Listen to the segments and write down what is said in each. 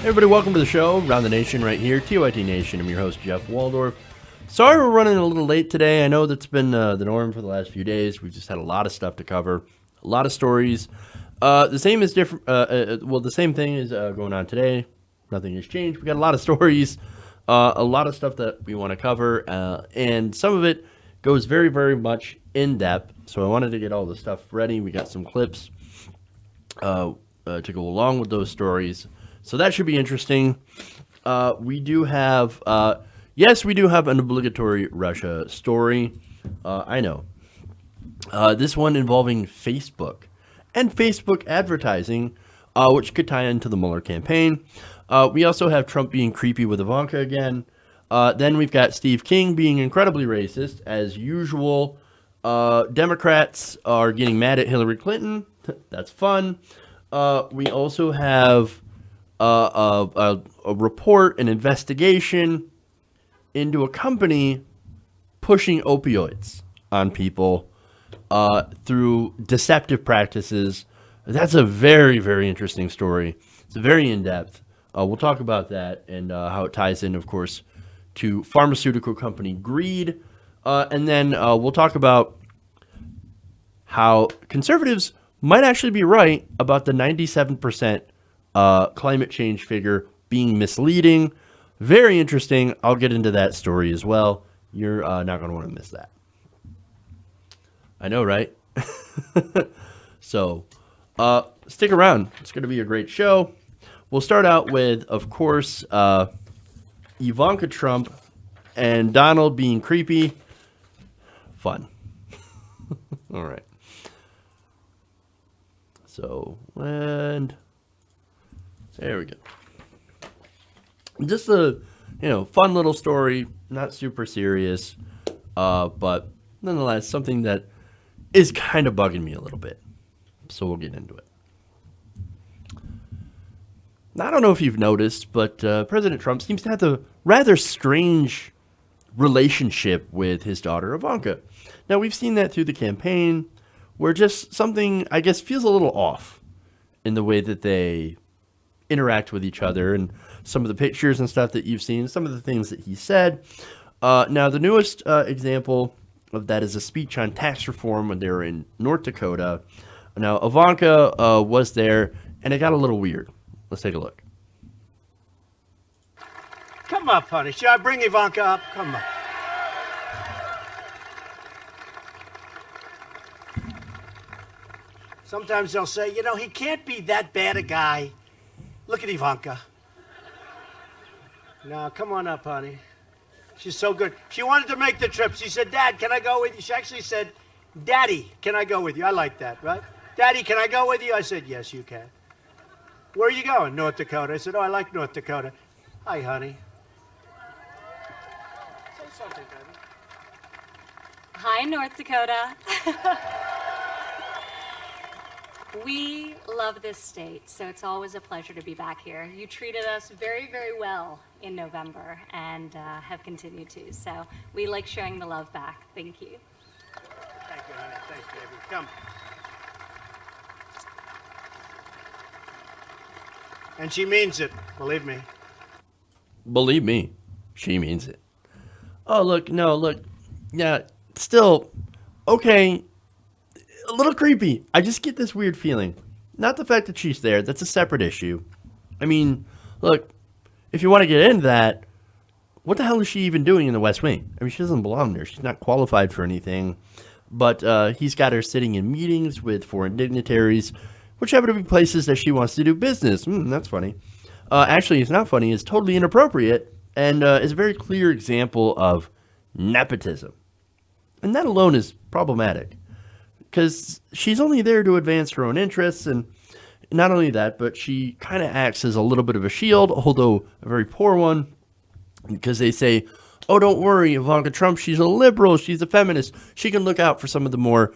Hey everybody, welcome to the show, Round the Nation right here, TYT Nation. I'm your host, Jeff Waldorf. Sorry we're running a little late today. I know that's been the norm for the last few days. We've just had a lot of stuff to cover, a lot of stories. The same thing is going on today. Nothing has changed. We got a lot of stories, a lot of stuff that we want to cover, and some of it goes very, very much in depth. So I wanted to get all the stuff ready. We got some clips to go along with those stories. So that should be interesting. We do have an obligatory Russia story. I know. This one involving Facebook and Facebook advertising, which could tie into the Mueller campaign. We also have Trump being creepy with Ivanka again. Then we've got Steve King being incredibly racist, as usual. Democrats are getting mad at Hillary Clinton. That's fun. We also have a report, an investigation into a company pushing opioids on people through deceptive practices. That's a very, very interesting story. It's very in-depth. We'll talk about that and how it ties in, of course, to pharmaceutical company greed. And then we'll talk about how conservatives might actually be right about the 97% climate change figure being misleading. Very interesting. I'll get into that story as well. You're not going to want to miss that. I know, right? So stick around. It's going to be a great show. We'll start out with, of course, Ivanka Trump and Donald being creepy. Fun. All right. So, and there we go. Just a, fun little story, not super serious, but nonetheless, something that is kind of bugging me a little bit. So we'll get into it. Now, I don't know if you've noticed, but President Trump seems to have a rather strange relationship with his daughter, Ivanka. Now, we've seen that through the campaign, where just something, I guess, feels a little off in the way that they interact with each other and some of the pictures and stuff that you've seen, some of the things that he said. Now, the newest example of that is a speech on tax reform when they were in North Dakota. Now, Ivanka was there, and it got a little weird. Let's take a look. Come up, honey. Should I bring Ivanka up? Come on. Sometimes they'll say, he can't be that bad a guy. Look at Ivanka. Now, come on up, honey. She's so good. She wanted to make the trip. She said, Dad, can I go with you? She actually said, Daddy, can I go with you? I like that, right? Daddy, can I go with you? I said, yes, you can. Where are you going? North Dakota. I said, oh, I like North Dakota. Hi, honey. Say something, baby. Hi, North Dakota. We love this state, so it's always a pleasure to be back here. You treated us very, very well in November and have continued to, so we like showing the love back. Thank you. Thank you, honey. Thanks, baby. Come. And she means it, believe me. Believe me, she means it. Oh, look, yeah, still, okay, a little creepy. I just get this weird feeling. Not the fact that she's there, that's a separate issue. I mean, look, if you want to get into that, what the hell is she even doing in the West Wing? I mean, she doesn't belong there. She's not qualified for anything. But he's got her sitting in meetings with foreign dignitaries, which happen to be places that she wants to do business. That's funny. Actually, it's not funny. It's totally inappropriate and is a very clear example of nepotism. And that alone is problematic because she's only there to advance her own interests. And not only that, but she kind of acts as a little bit of a shield, although a very poor one, because they say, oh, don't worry, Ivanka Trump, she's a liberal, she's a feminist. She can look out for some of the more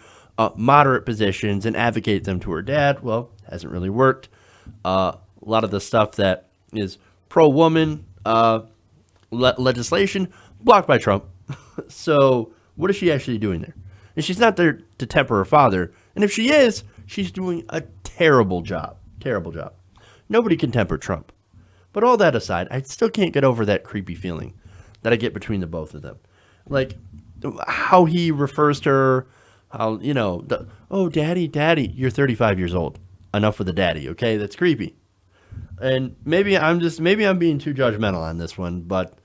moderate positions and advocate them to her dad. Well, hasn't really worked. A lot of the stuff that is pro-woman legislation blocked by Trump. So what is she actually doing there? And she's not there to temper her father. And if she is, she's doing a terrible job. Terrible job. Nobody can temper Trump. But all that aside, I still can't get over that creepy feeling that I get between the both of them. Like, how he refers to her, how, oh, daddy, you're 35 years old. Enough with the daddy, okay? That's creepy. And maybe I'm being too judgmental on this one, but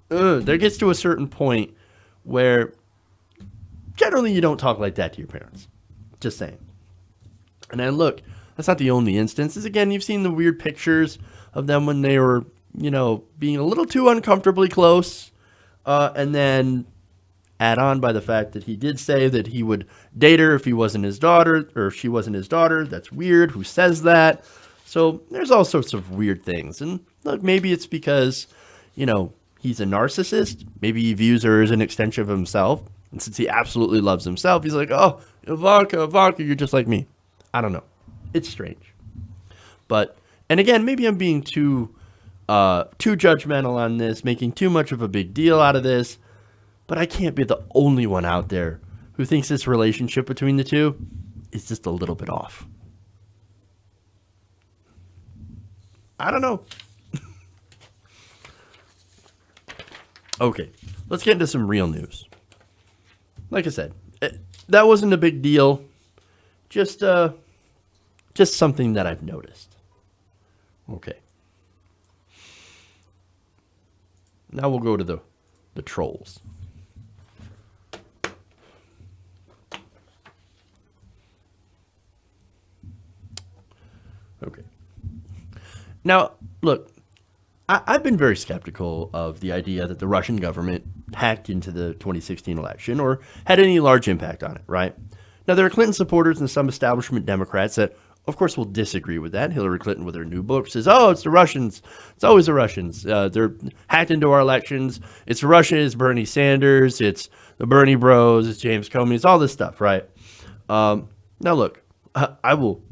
there gets to a certain point where generally you don't talk like that to your parents. Just saying. And then look, that's not the only instances. Again, you've seen the weird pictures of them when they were, being a little too uncomfortably close. And then add on by the fact that he did say that he would date her if he wasn't his daughter, or if she wasn't his daughter. That's weird. Who says that? So there's all sorts of weird things. And look, maybe it's because, he's a narcissist. Maybe he views her as an extension of himself. And since he absolutely loves himself, he's like, oh, Ivanka, you're just like me. I don't know. It's strange. And again, maybe I'm being too judgmental on this, making too much of a big deal out of this. But I can't be the only one out there who thinks this relationship between the two is just a little bit off. I don't know. Okay, let's get into some real news. Like I said, that wasn't a big deal. Just something that I've noticed. Okay. Now we'll go to the trolls. Okay. Now, look, I've been very skeptical of the idea that the Russian government hacked into the 2016 election or had any large impact on it, right? Now, there are Clinton supporters and some establishment Democrats that, of course, will disagree with that. Hillary Clinton, with her new book, says, oh, it's the Russians. It's always the Russians. They're hacked into our elections. It's Russia. It's Bernie Sanders. It's the Bernie Bros. It's James Comey. It's all this stuff, right? Now, look, I will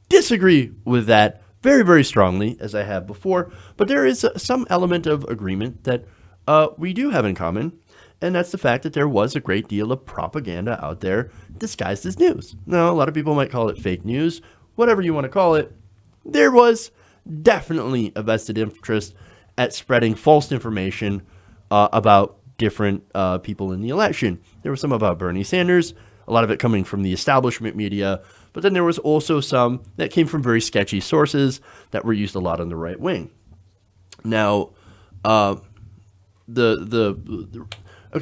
disagree with that very, very strongly, as I have before. But there is some element of agreement that we do have in common, and that's the fact that there was a great deal of propaganda out there disguised as news. Now, a lot of people might call it fake news, whatever you want to call it. There was definitely a vested interest at spreading false information about different people in the election. There was some about Bernie Sanders, a lot of it coming from the establishment media, but then there was also some that came from very sketchy sources that were used a lot on the right wing. Now, okay,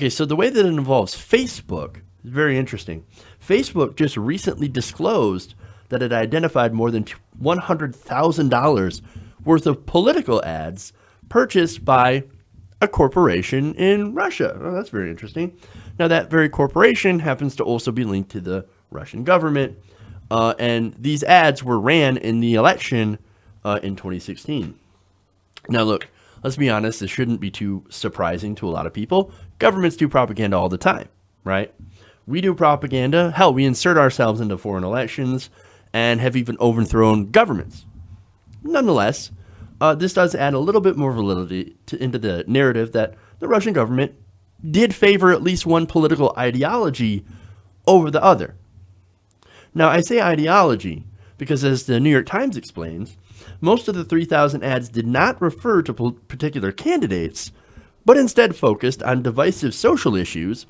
so the way that it involves Facebook is very interesting. Facebook just recently disclosed that it identified more than $100,000 worth of political ads purchased by a corporation in Russia. Oh, that's very interesting. Now, that very corporation happens to also be linked to the Russian government, and these ads were ran in the election in 2016. Now, look, let's be honest, this shouldn't be too surprising to a lot of people. Governments do propaganda all the time, right? We do propaganda. Hell, we insert ourselves into foreign elections and have even overthrown governments. Nonetheless, this does add a little bit more validity into the narrative that the Russian government did favor at least one political ideology over the other. Now, I say ideology because, as the New York Times explains, most of the 3,000 ads did not refer to particular candidates, but instead focused on divisive social issues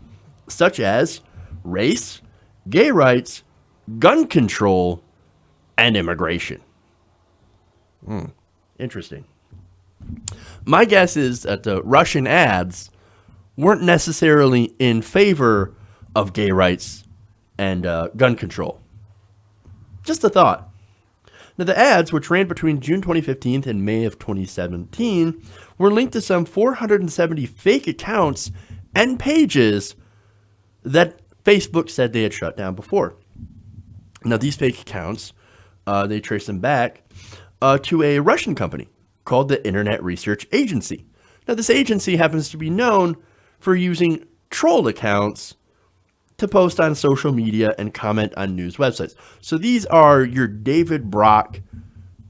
such as race, gay rights, gun control, and immigration. Interesting. My guess is that the Russian ads weren't necessarily in favor of gay rights and gun control. Just a thought. Now, the ads, which ran between June 2015 and May of 2017, were linked to some 470 fake accounts and pages that Facebook said they had shut down before. Now, these fake accounts, they trace them back to a Russian company called the Internet Research Agency. Now, this agency happens to be known for using troll accounts to post on social media and comment on news websites. So these are your David Brock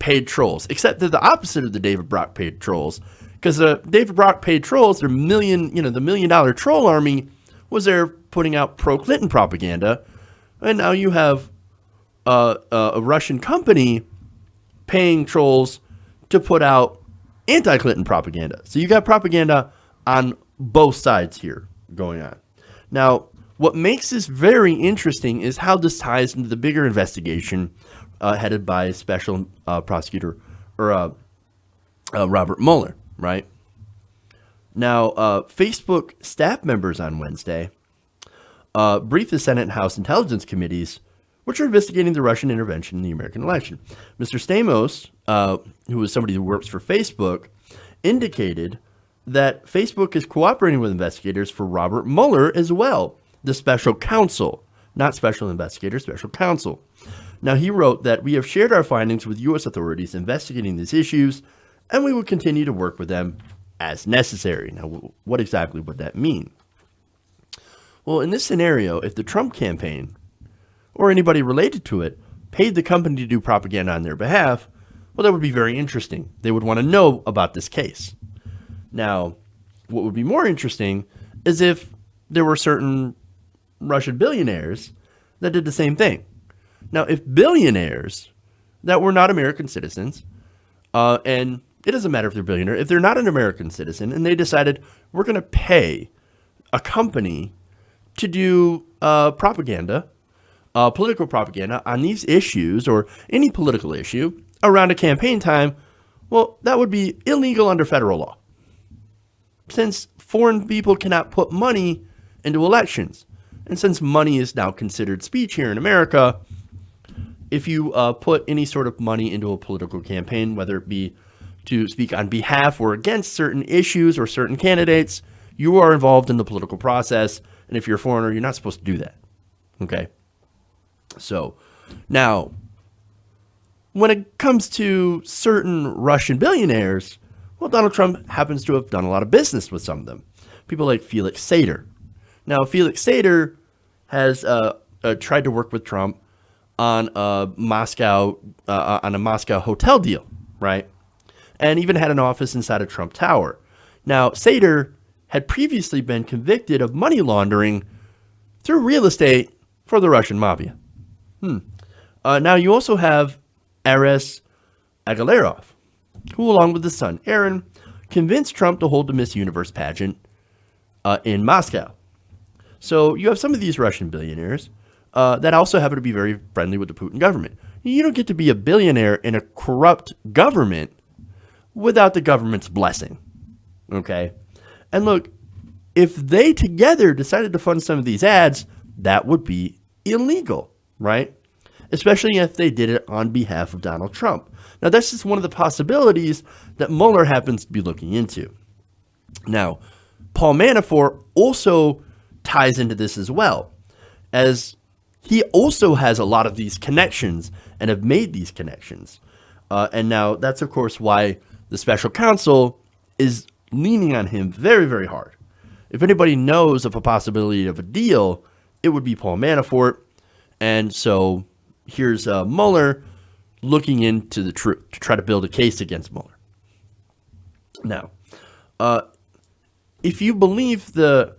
paid trolls, except they're the opposite of the David Brock paid trolls. Because the David Brock paid trolls, the $1 million troll army was there putting out pro-Clinton propaganda. And now you have a Russian company paying trolls to put out anti-Clinton propaganda. So you got propaganda on both sides here going on. Now, what makes this very interesting is how this ties into the bigger investigation headed by Special Prosecutor or Robert Mueller, right? Now, Facebook staff members on Wednesday briefed the Senate and House Intelligence Committees, which are investigating the Russian intervention in the American election. Mr. Stamos, who is somebody who works for Facebook, indicated that Facebook is cooperating with investigators for Robert Mueller as well, the special counsel, not special investigator, special counsel. Now, he wrote that we have shared our findings with U.S. authorities investigating these issues, and we will continue to work with them as necessary. Now, what exactly would that mean? Well, in this scenario, if the Trump campaign or anybody related to it paid the company to do propaganda on their behalf, well, that would be very interesting. They would want to know about this case. Now, what would be more interesting is if there were certain Russian billionaires that did the same thing. Now, if billionaires that were not American citizens, and it doesn't matter if they're billionaire, if they're not an American citizen and they decided we're going to pay a company to do propaganda, political propaganda on these issues or any political issue around a campaign time, well, that would be illegal under federal law. Since foreign people cannot put money into elections, and since money is now considered speech here in America, if you put any sort of money into a political campaign, whether it be to speak on behalf or against certain issues or certain candidates, you are involved in the political process. And if you're a foreigner, you're not supposed to do that. Okay? So, now, when it comes to certain Russian billionaires, well, Donald Trump happens to have done a lot of business with some of them. People like Felix Sater. Now, Felix Sater has tried to work with Trump on a Moscow hotel deal, right? And even had an office inside of Trump Tower. Now, Sater had previously been convicted of money laundering through real estate for the Russian mafia. Now, you also have Ares Agalarov, who, along with his son Aaron, convinced Trump to hold the Miss Universe pageant in Moscow. So you have some of these Russian billionaires that also happen to be very friendly with the Putin government. You don't get to be a billionaire in a corrupt government without the government's blessing. Okay? And look, if they together decided to fund some of these ads, that would be illegal, right? Especially if they did it on behalf of Donald Trump. Now, that's just one of the possibilities that Mueller happens to be looking into. Now, Paul Manafort also ties into this as well, as he also has a lot of these connections and have made these connections. And now that's, of course, why the special counsel is leaning on him very, very hard. If anybody knows of a possibility of a deal, it would be Paul Manafort. And so here's Mueller looking into the truth to try to build a case against Mueller. Now, if you believe the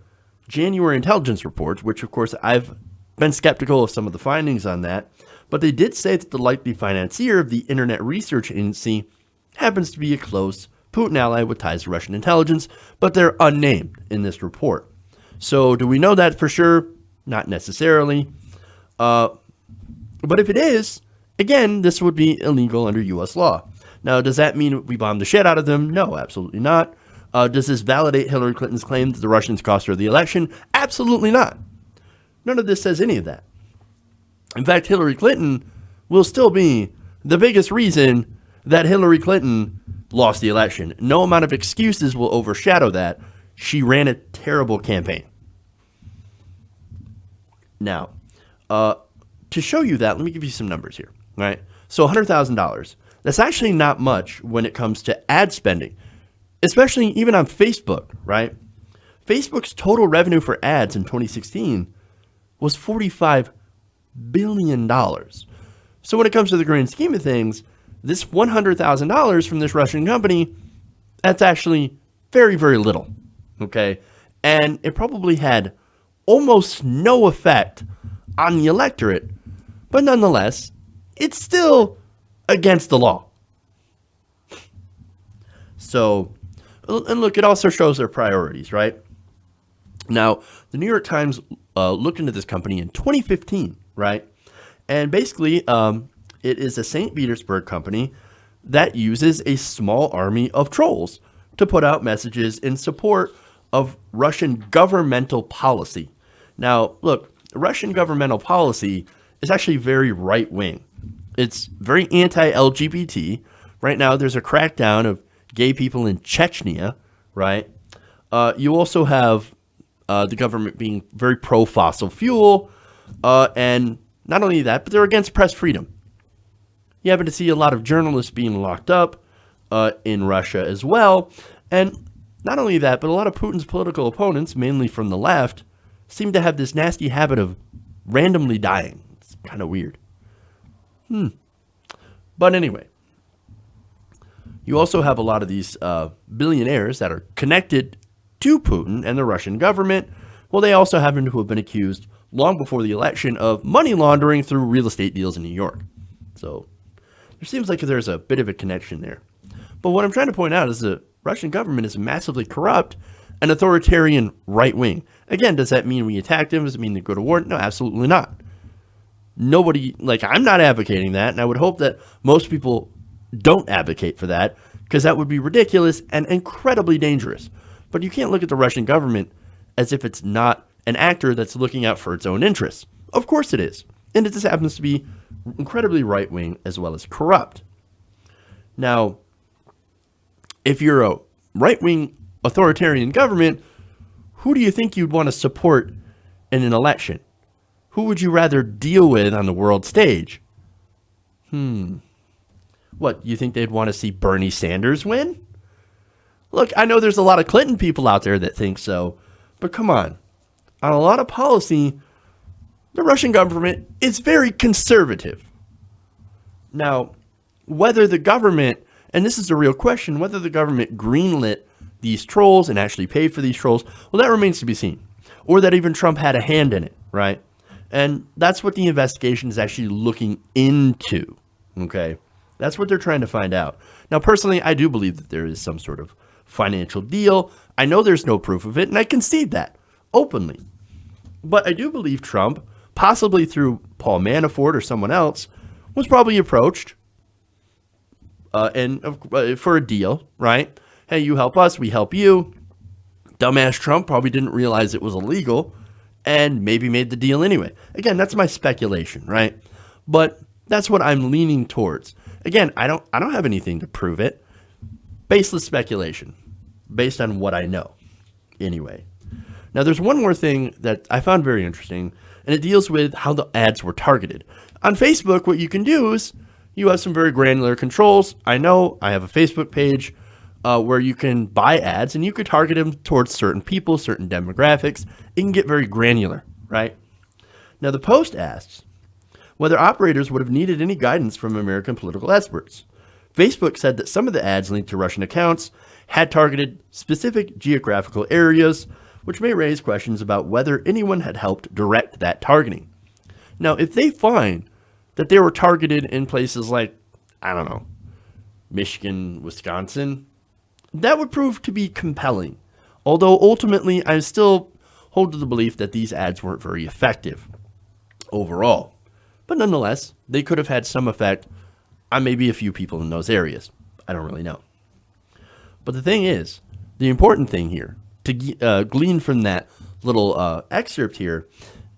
January intelligence reports, which of course I've been skeptical of some of the findings on that, but they did say that the likely financier of the Internet Research Agency happens to be a close Putin ally with ties to Russian intelligence, but they're unnamed in this report. So do we know that for sure? Not necessarily. But if it is, again, this would be illegal under U.S. law. Now, does that mean we bomb the shit out of them? No, absolutely not. Does this validate Hillary Clinton's claim that the Russians cost her the election? Absolutely not. None of this says any of that. In fact, Hillary Clinton will still be the biggest reason that Hillary Clinton lost the election. No amount of excuses will overshadow that. She ran a terrible campaign. Now, to show you that, let me give you some numbers here. Right? So $100,000. That's actually not much when it comes to ad spending, especially even on Facebook, right? Facebook's total revenue for ads in 2016 was $45 billion. So when it comes to the grand scheme of things, this $100,000 from this Russian company, that's actually very, very little, okay? And it probably had almost no effect on the electorate, but nonetheless, it's still against the law. So, and look, it also shows their priorities, right? Now, the New York Times looked into this company in 2015, right? And basically, it is a St. Petersburg company that uses a small army of trolls to put out messages in support of Russian governmental policy. Now, look, Russian governmental policy is actually very right-wing. It's very anti-LGBT. Right now, there's a crackdown of gay people in Chechnya, right? You also have the government being very pro-fossil fuel, and not only that, but they're against press freedom. You happen to see a lot of journalists being locked up in Russia as well. And not only that, but a lot of Putin's political opponents, mainly from the left, seem to have this nasty habit of randomly dying. It's kind of weird. But anyway, you also have a lot of these billionaires that are connected to Putin and the Russian government. Well, they also happen to have been accused long before the election of money laundering through real estate deals in New York. So there seems like there's a bit of a connection there. But what I'm trying to point out is the Russian government is massively corrupt and authoritarian right wing. Again, does that mean we attack them? Does it mean they go to war? No, absolutely not. Nobody, I'm not advocating that, and I would hope that most people don't advocate for that, because that would be ridiculous and incredibly dangerous. But you can't look at the Russian government as if it's not an actor that's looking out for its own interests. Of course it is. And it just happens to be incredibly right-wing as well as corrupt. Now, if you're a right-wing authoritarian government, who do you think you'd want to support in an election? Who would you rather deal with on the world stage? What, you think they'd want to see Bernie Sanders win? Look, I know there's a lot of Clinton people out there that think so, but come on. On a lot of policy, the Russian government is very conservative. Now, whether the government, and this is a real question, whether the government greenlit these trolls and actually paid for these trolls, well, that remains to be seen. Or that even Trump had a hand in it, right? And that's what the investigation is actually looking into, okay? That's what they're trying to find out. Now, personally, I do believe that there is some sort of financial deal. I know there's no proof of it, and I concede that openly. But I do believe Trump, possibly through Paul Manafort or someone else, was probably approached for a deal, right? Hey, you help us, we help you. Dumbass Trump probably didn't realize it was illegal and maybe made the deal anyway. Again, that's my speculation, right? But that's what I'm leaning towards. Again, I don't have anything to prove it. Baseless speculation based on what I know anyway. Now, there's one more thing that I found very interesting, and it deals with how the ads were targeted. On Facebook, what you can do is you have some very granular controls. I know I have a Facebook page where you can buy ads, and you could target them towards certain people, certain demographics. It can get very granular, right? Now, the Post asks whether operators would have needed any guidance from American political experts. Facebook said that some of the ads linked to Russian accounts had targeted specific geographical areas, which may raise questions about whether anyone had helped direct that targeting. Now, if they find that they were targeted in places like, I don't know, Michigan, Wisconsin, that would prove to be compelling. Although ultimately, I still hold to the belief that these ads weren't very effective overall. But nonetheless, they could have had some effect on maybe a few people in those areas. I don't really know. But the thing is, the important thing here, to glean from that little excerpt here,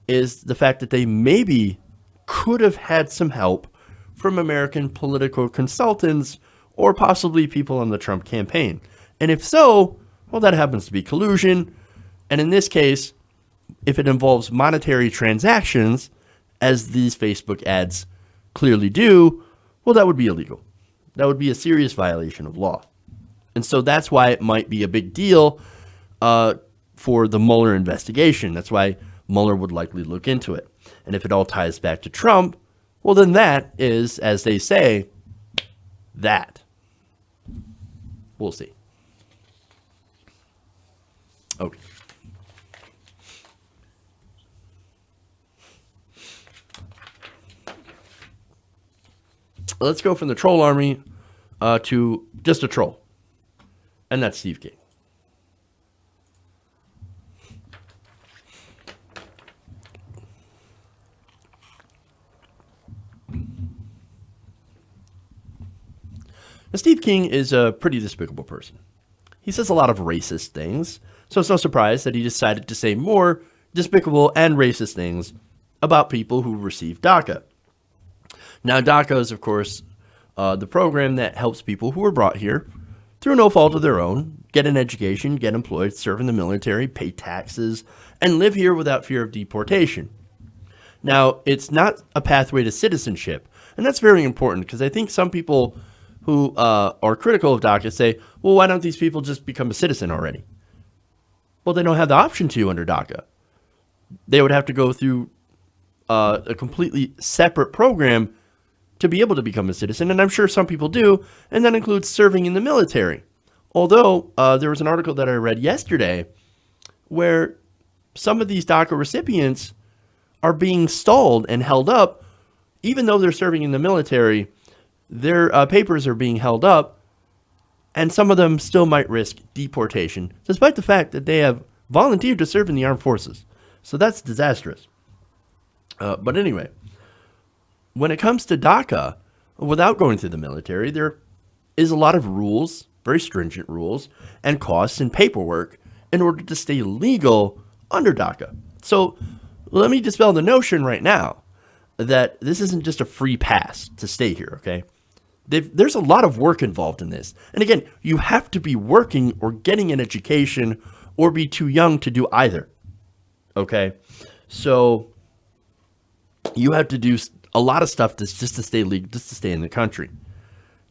is the fact that they maybe could have had some help from American political consultants or possibly people on the Trump campaign. And if so, well, that happens to be collusion. And in this case, if it involves monetary transactions, as these Facebook ads clearly do, well, that would be illegal. That would be a serious violation of law. And so that's why it might be a big deal for the Mueller investigation. That's why Mueller would likely look into it. And if it all ties back to Trump, well, then that is, as they say, that. We'll see. Okay. Let's go from the troll army to just a troll. And that's Steve King. Now, Steve King is a pretty despicable person. He says a lot of racist things, so it's no surprise that he decided to say more despicable and racist things about people who receive DACA. Now, DACA is, of course, the program that helps people who are brought here through no fault of their own get an education, get employed, serve in the military, pay taxes, and live here without fear of deportation. Now, it's not a pathway to citizenship, and that's very important because I think some people who are critical of DACA say, well, why don't these people just become a citizen already? Well, they don't have the option to under DACA. They would have to go through a completely separate program to be able to become a citizen, and I'm sure some people do, and that includes serving in the military. Although there was an article that I read yesterday where some of these DACA recipients are being stalled and held up, even though they're serving in the military. Their papers are being held up, and some of them still might risk deportation, despite the fact that they have volunteered to serve in the armed forces. So that's disastrous. But anyway, when it comes to DACA, without going through the military, there is a lot of rules, very stringent rules, and costs and paperwork in order to stay legal under DACA. So let me dispel the notion right now that this isn't just a free pass to stay here, okay? There's a lot of work involved in this. And again, you have to be working or getting an education or be too young to do either, okay? So you have to do a lot of stuff just to stay legal, just to stay in the country.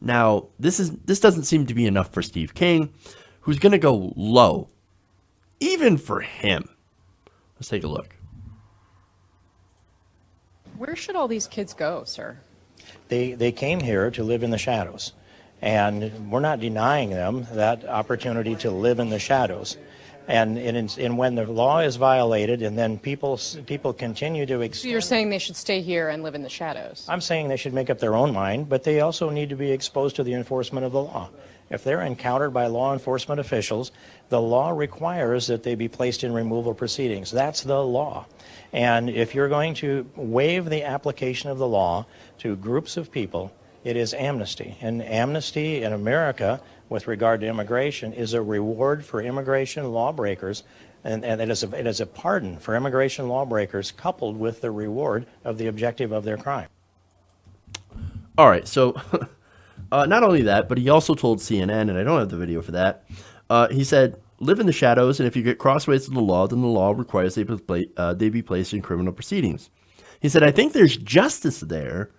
Now, this doesn't seem to be enough for Steve King, who's going to go low, even for him. Let's take a look. Where should all these kids go, sir? They came here to live in the shadows, and we're not denying them that opportunity to live in the shadows. And when the law is violated, and then people continue to So you're saying they should stay here and live in the shadows? I'm saying they should make up their own mind, but they also need to be exposed to the enforcement of the law. If they're encountered by law enforcement officials, the law requires that they be placed in removal proceedings. That's the law. And if you're going to waive the application of the law to groups of people, it is amnesty. And amnesty in America with regard to immigration is a reward for immigration lawbreakers, and it is a pardon for immigration lawbreakers coupled with the reward of the objective of their crime. All right, so not only that, but he also told CNN, and I don't have the video for that, he said, live in the shadows, and if you get crossways to the law, then the law requires they be placed in criminal proceedings. He said, I think there's justice there,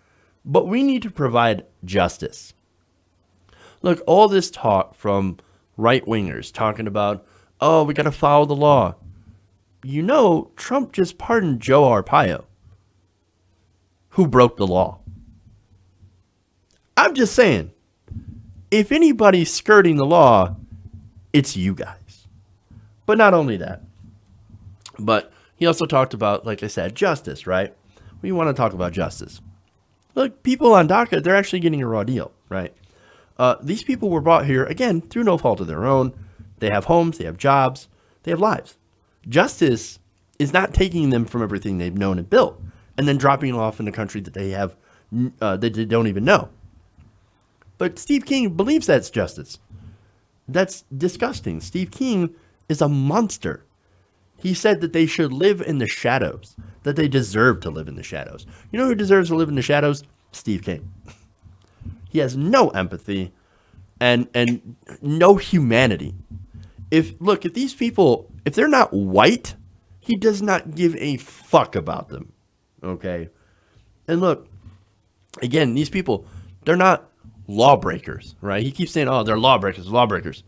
but we need to provide justice. Look, all this talk from right-wingers talking about, oh, we got to follow the law. You know, Trump just pardoned Joe Arpaio, who broke the law. I'm just saying, if anybody's skirting the law, it's you guys. But not only that, but he also talked about, like I said, justice, right? We want to talk about justice. Look, people on DACA, they're actually getting a raw deal, right? These people were brought here, again, through no fault of their own. They have homes, they have jobs, they have lives. Justice is not taking them from everything they've known and built and then dropping them off in a country that they have that they don't even know. But Steve King believes that's justice. That's disgusting. Steve King is a monster. He said that they should live in the shadows, that they deserve to live in the shadows. You know who deserves to live in the shadows? Steve King. He has no empathy and no humanity. If these people, if they're not white, he does not give a fuck about them. Okay? And look, again, these people, they're not lawbreakers, right? He keeps saying, oh, they're lawbreakers, lawbreakers.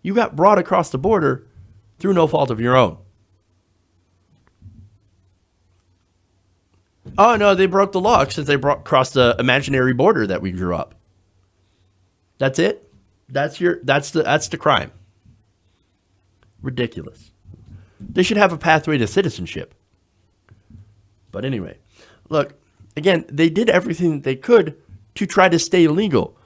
You got brought across the border through no fault of your own. Oh, no, they broke the law since they crossed the imaginary border that we drew up. That's it? That's the crime. Ridiculous. They should have a pathway to citizenship. But anyway, look, again, they did everything that they could to try to stay legal.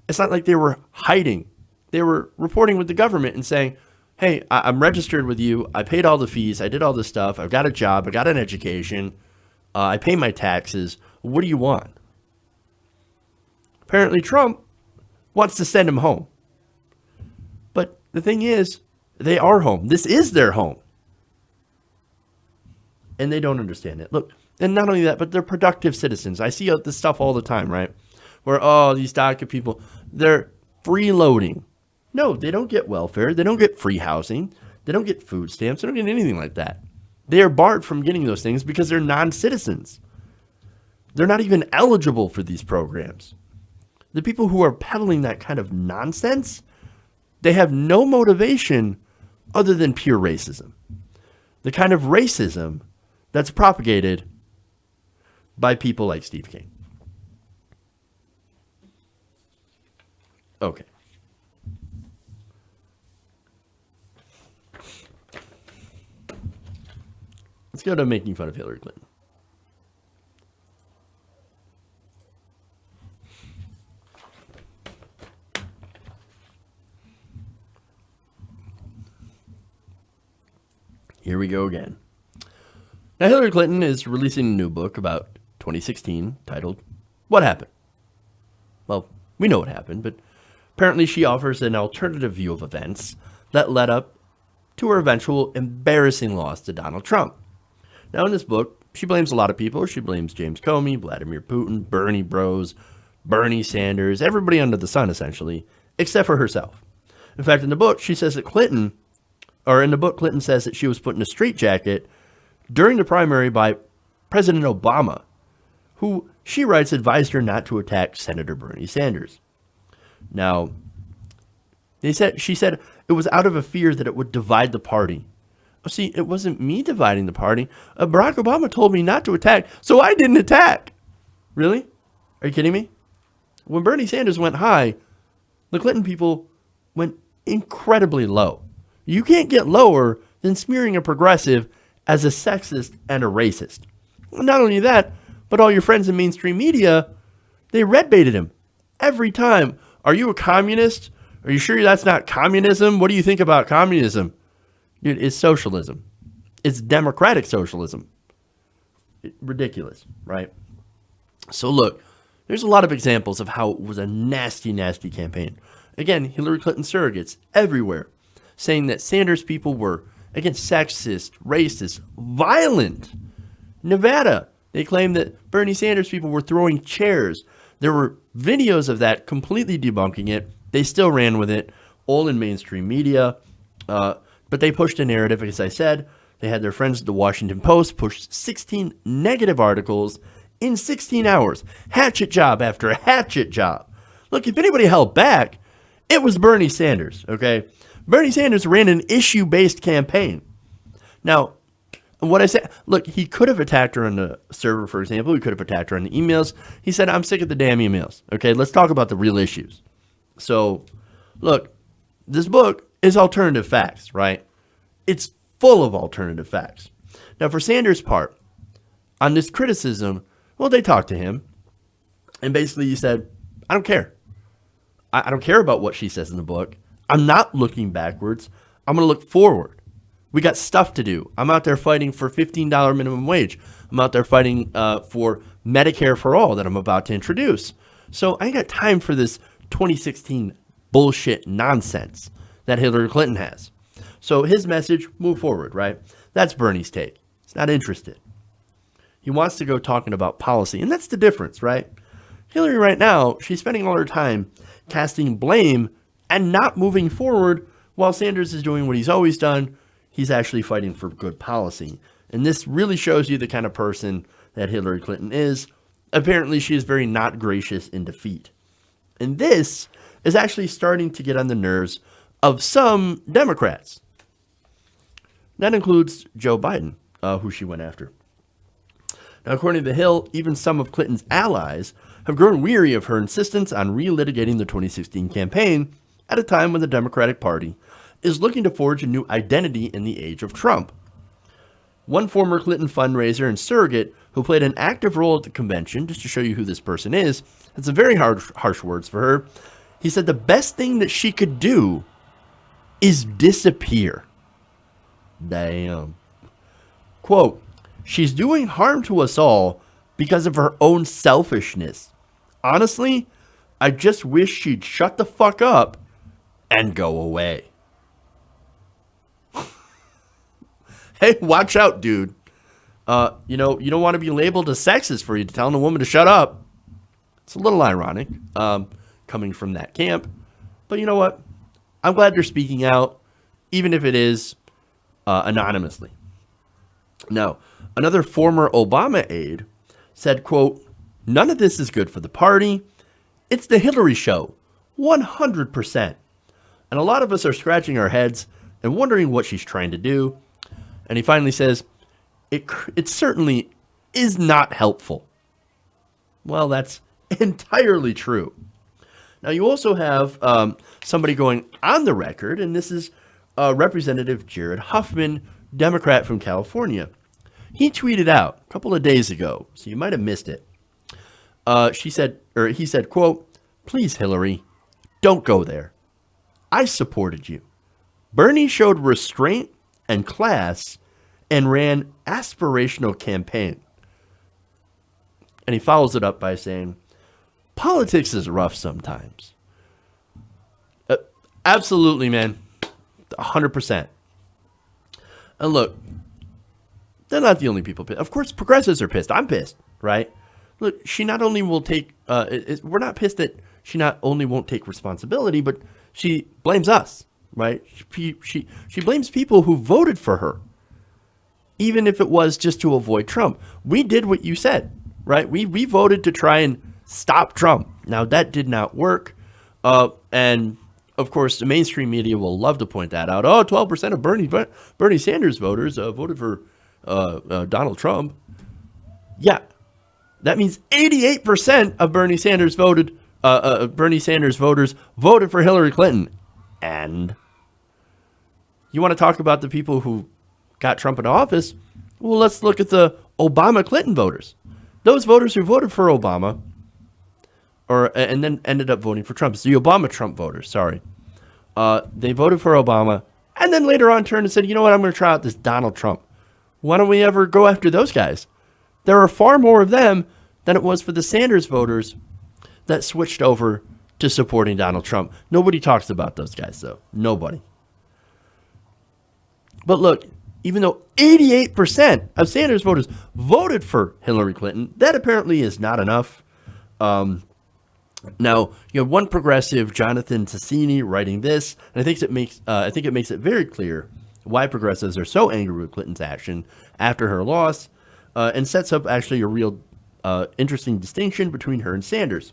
It's not like they were hiding they were reporting with the government and saying, hey, I'm registered with you. I paid all the fees. I did all this stuff. I've got a job. I got an education. I pay my taxes. What do you want? Apparently, Trump wants to send them home. But the thing is, they are home. This is their home. And they don't understand it. Look, and not only that, but they're productive citizens. I see this stuff all the time, right? Where, oh, these DACA people, they're freeloading. No, they don't get welfare. They don't get free housing. They don't get food stamps. They don't get anything like that. They are barred from getting those things because they're non-citizens. They're not even eligible for these programs. The people who are peddling that kind of nonsense, they have no motivation other than pure racism. The kind of racism that's propagated by people like Steve King. Okay. Let's go to making fun of Hillary Clinton. Here we go again. Now, Hillary Clinton is releasing a new book about 2016 titled, What Happened? Well, we know what happened, but apparently she offers an alternative view of events that led up to her eventual embarrassing loss to Donald Trump. Now, in this book, she blames a lot of people. She blames James Comey, Vladimir Putin, Bernie Bros, Bernie Sanders, everybody under the sun, essentially, except for herself. In fact, in the book, she says that Clinton says that she was put in a straitjacket during the primary by President Obama, who she writes advised her not to attack Senator Bernie Sanders. Now, she said it was out of a fear that it would divide the party. See, it wasn't me dividing the party. Barack Obama told me not to attack, so I didn't attack. Really? Are you kidding me? When Bernie Sanders went high, the Clinton people went incredibly low. You can't get lower than smearing a progressive as a sexist and a racist. Not only that, but all your friends in mainstream media, they red baited him every time. Are you a communist? Are you sure that's not communism? What do you think about communism? Dude, it's socialism. It's democratic socialism. Ridiculous, right? So look, there's a lot of examples of how it was a nasty, nasty campaign. Again, Hillary Clinton surrogates everywhere saying that Sanders people were, again, sexist, racist, violent. Nevada, they claimed that Bernie Sanders people were throwing chairs. There were videos of that completely debunking it. They still ran with it, all in mainstream media. But they pushed a narrative, as I said. They had their friends at the Washington Post push 16 negative articles in 16 hours. Hatchet job after hatchet job. Look, if anybody held back, it was Bernie Sanders, okay? Bernie Sanders ran an issue-based campaign. Now, what I said, look, he could have attacked her on the server, for example. He could have attacked her on the emails. He said, I'm sick of the damn emails. Okay, let's talk about the real issues. So, look, this book is alternative facts, right? It's full of alternative facts. Now, for Sanders' part, on this criticism, well, they talked to him, and basically he said, I don't care. I don't care about what she says in the book. I'm not looking backwards. I'm going to look forward. We got stuff to do. I'm out there fighting for $15 minimum wage. I'm out there fighting for Medicare for all that I'm about to introduce. So I ain't got time for this 2016 bullshit nonsense that Hillary Clinton has. So his message, move forward, right? That's Bernie's take. He's not interested. He wants to go talking about policy, and that's the difference, right? Hillary right now, she's spending all her time casting blame and not moving forward, while Sanders is doing what he's always done. He's actually fighting for good policy. And this really shows you the kind of person that Hillary Clinton is. Apparently, she is very not gracious in defeat. And this is actually starting to get on the nerves of some Democrats. That includes Joe Biden, who she went after. Now, according to The Hill, even some of Clinton's allies have grown weary of her insistence on relitigating the 2016 campaign at a time when the Democratic Party is looking to forge a new identity in the age of Trump. One former Clinton fundraiser and surrogate who played an active role at the convention, just to show you who this person is, had some very harsh words for her. He said the best thing that she could do is disappear. Damn. Quote, she's doing harm to us all because of her own selfishness. Honestly, I just wish she'd shut the fuck up and go away. Hey, watch out, dude. You don't want to be labeled a sexist for you telling a woman to shut up. It's a little ironic, coming from that camp. But you know what? I'm glad they're speaking out, even if it is anonymously. Now, another former Obama aide said, quote, none of this is good for the party. It's the Hillary show, 100%. And a lot of us are scratching our heads and wondering what she's trying to do. And he finally says, it certainly is not helpful. Well, that's entirely true. Now, you also have somebody going on the record, and this is Representative Jared Huffman, Democrat from California. He tweeted out a couple of days ago, so you might have missed it. He said, quote, please, Hillary, don't go there. I supported you. Bernie showed restraint and class and ran aspirational campaign. And he follows it up by saying, politics is rough sometimes. Absolutely, man. 100%. And look, they're not the only people pissed. Of course, progressives are pissed. I'm pissed, right? Look, she not only will take, we're not pissed that she not only won't take responsibility, but she blames us, right? She blames people who voted for her, even if it was just to avoid Trump. We did what you said, right? We voted to try and stop Trump. Now, that did not work. And, of course, the mainstream media will love to point that out. Oh, 12% of Bernie Sanders voters voted for Donald Trump. Yeah. That means 88% of Bernie Sanders voters voted for Hillary Clinton. And you want to talk about the people who got Trump in office? Well, let's look at the Obama-Clinton voters. Those voters who voted for Obama, and then ended up voting for Trump. It's the Obama-Trump voters, sorry. They voted for Obama, and then later on turned and said, you know what, I'm going to try out this Donald Trump. Why don't we ever go after those guys? There are far more of them than it was for the Sanders voters that switched over to supporting Donald Trump. Nobody talks about those guys, though. Nobody. But look, even though 88% of Sanders voters voted for Hillary Clinton, that apparently is not enough. Now, you have one progressive, Jonathan Tassini, writing this, and I think it makes it very clear why progressives are so angry with Clinton's action after her loss, and sets up actually a real interesting distinction between her and Sanders.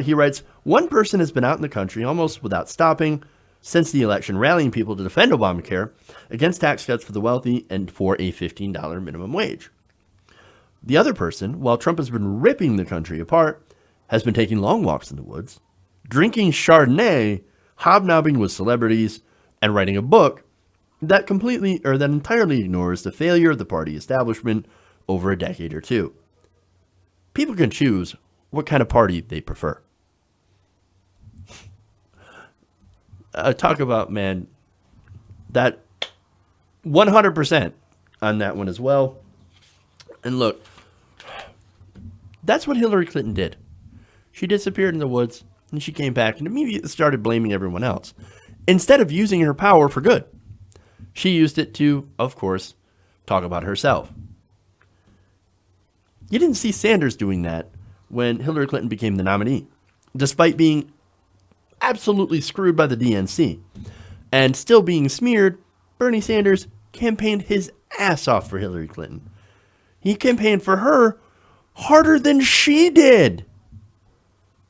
He writes, one person has been out in the country almost without stopping since the election, rallying people to defend Obamacare against tax cuts for the wealthy and for a $15 minimum wage. The other person, while Trump has been ripping the country apart, has been taking long walks in the woods, drinking Chardonnay, hobnobbing with celebrities, and writing a book that entirely ignores the failure of the party establishment over a decade or two. People can choose what kind of party they prefer. Talk about, man, that 100% on that one as well. And look, that's what Hillary Clinton did. She disappeared in the woods, and she came back and immediately started blaming everyone else, instead of using her power for good. She used it to, of course, talk about herself. You didn't see Sanders doing that when Hillary Clinton became the nominee, despite being absolutely screwed by the DNC. And still being smeared, Bernie Sanders campaigned his ass off for Hillary Clinton. He campaigned for her harder than she did.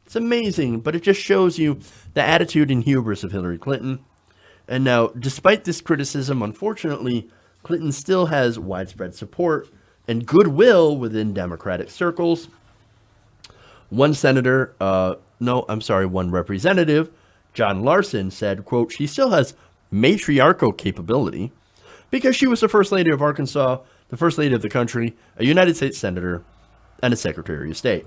It's amazing, but it just shows you the attitude and hubris of Hillary Clinton. And now, despite this criticism, unfortunately, Clinton still has widespread support and goodwill within Democratic circles. One representative, John Larson, said, quote, she still has matriarchal capability because she was the First Lady of Arkansas, the First Lady of the country, a United States Senator, and a Secretary of State.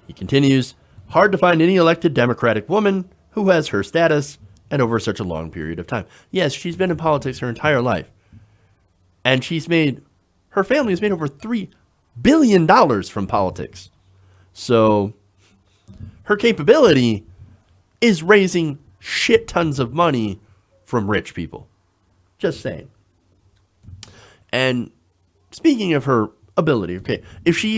He continues, Hard to find any elected Democratic woman who has her status and over such a long period of time. Yes, she's been in politics her entire life. And her family has made over $3 billion from politics. So her capability is raising shit tons of money from rich people. Just saying. And speaking of her ability, okay, if she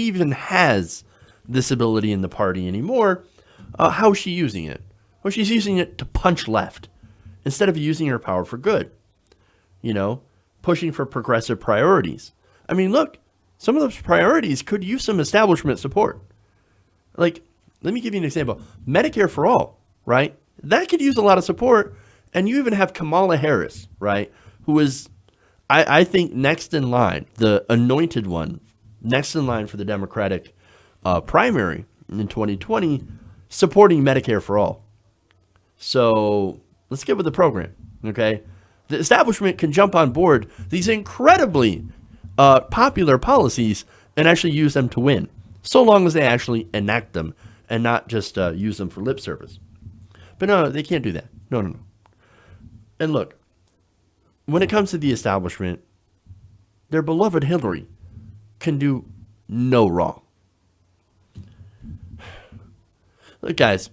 even has this ability in the party anymore, how is she using it? Well, she's using it to punch left instead of using her power for good. You know, pushing for progressive priorities. I mean, look, some of those priorities could use some establishment support. Like, let me give you an example. Medicare for all, right? That could use a lot of support. And you even have Kamala Harris, right? Who is, I think, next in line, the anointed one, next in line for the Democratic primary in 2020, supporting Medicare for all. So let's get with the program, okay? The establishment can jump on board these incredibly popular policies and actually use them to win, so long as they actually enact them and not just use them for lip service. But no, they can't do that. No. And look, when it comes to the establishment, their beloved Hillary can do no wrong. Look, guys,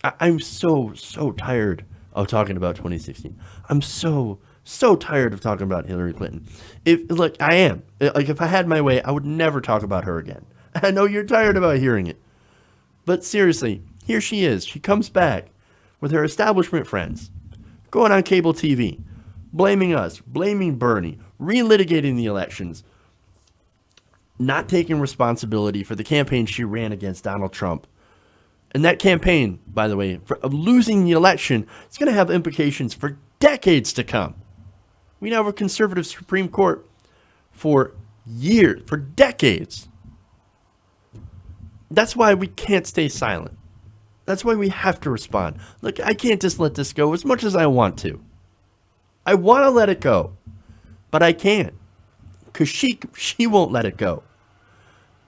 I'm so tired of talking about 2016. I'm so tired of talking about Hillary Clinton. I am. Like, if I had my way, I would never talk about her again. I know you're tired about hearing it. But seriously, here she is. She comes back with her establishment friends, going on cable TV, blaming us, blaming Bernie, relitigating the elections, not taking responsibility for the campaign she ran against Donald Trump. And that campaign, by the way, of losing the election, it's going to have implications for decades to come. We now have a conservative Supreme Court for years, for decades. That's why we can't stay silent. That's why we have to respond. Look, I can't just let this go as much as I want to. I want to let it go, but I can't, because she won't let it go.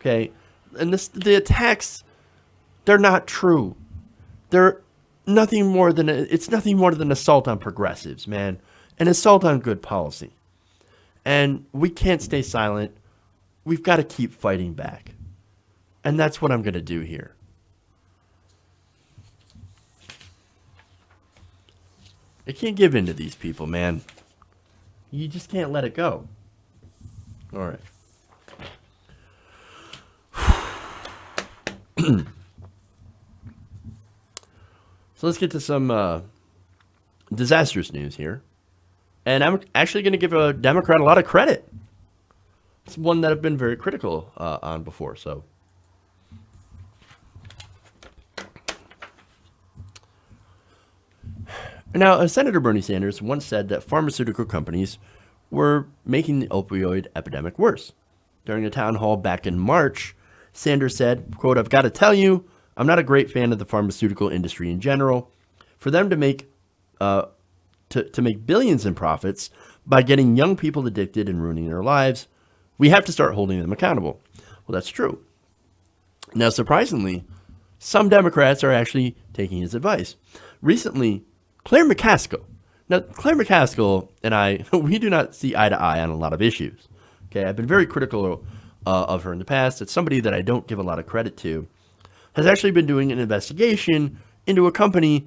Okay, and the attacks, they're not true. They're nothing more than assault on progressives, man, an assault on good policy. And we can't stay silent. We've got to keep fighting back, and that's what I'm going to do here. I can't give in to these people, man. You just can't let it go. All right. So let's get to some disastrous news here. And I'm actually going to give a Democrat a lot of credit. It's one that I've been very critical on before, so. Now, Senator Bernie Sanders once said that pharmaceutical companies were making the opioid epidemic worse. During a town hall back in March, Sanders said, quote, "I've got to tell you, I'm not a great fan of the pharmaceutical industry in general. For them to make billions in profits by getting young people addicted and ruining their lives, we have to start holding them accountable." Well, that's true. Now, surprisingly, some Democrats are actually taking his advice. Recently, Claire McCaskill. Now, Claire McCaskill and I, we do not see eye to eye on a lot of issues. Okay, I've been very critical of her in the past. It's somebody that I don't give a lot of credit to. Has actually been doing an investigation into a company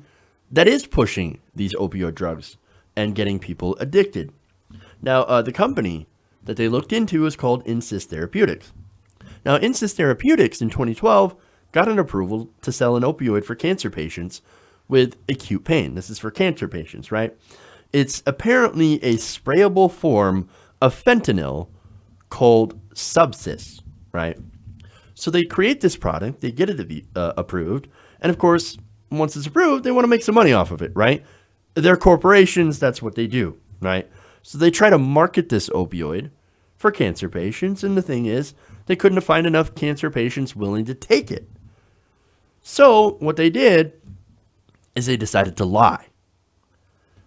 that is pushing these opioid drugs and getting people addicted. Now, the company that they looked into is called Insys Therapeutics. Now, Insys Therapeutics in 2012 got an approval to sell an opioid for cancer patients with acute pain. This is for cancer patients, right? It's apparently a sprayable form of fentanyl called Subsys, right? So they create this product, they get it approved, and of course, once it's approved, they want to make some money off of it, right? They're corporations, that's what they do, right? So they try to market this opioid for cancer patients, and the thing is, they couldn't find enough cancer patients willing to take it. So what they did is they decided to lie.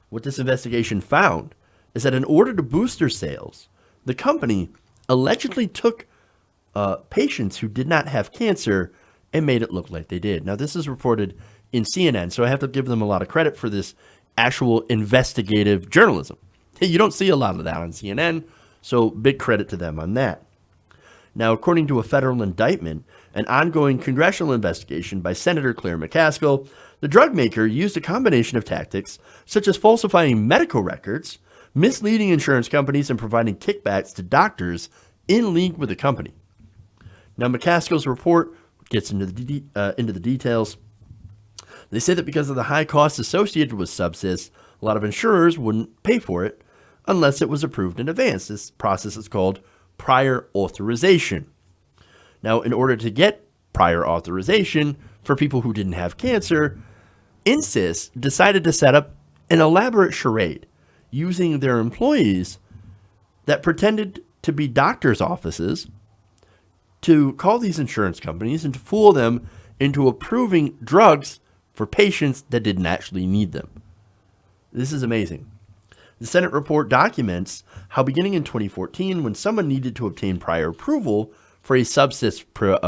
What this investigation found is that in order to boost their sales, the company allegedly took patients who did not have cancer and made it look like they did. Now, this is reported in CNN, so I have to give them a lot of credit for this actual investigative journalism. You don't see a lot of that on CNN, so big credit to them on that. Now, according to a federal indictment, an ongoing congressional investigation by Senator Claire McCaskill, the drug maker used a combination of tactics such as falsifying medical records, misleading insurance companies, and providing kickbacks to doctors in league with the company. Now, McCaskill's report gets into the details. They say that because of the high costs associated with Subsys, a lot of insurers wouldn't pay for it unless it was approved in advance. This process is called prior authorization. Now, in order to get prior authorization for people who didn't have cancer, Insys decided to set up an elaborate charade using their employees that pretended to be doctors' offices to call these insurance companies and to fool them into approving drugs for patients that didn't actually need them. This is amazing. The Senate report documents how beginning in 2014, when someone needed to obtain prior approval for a Subsys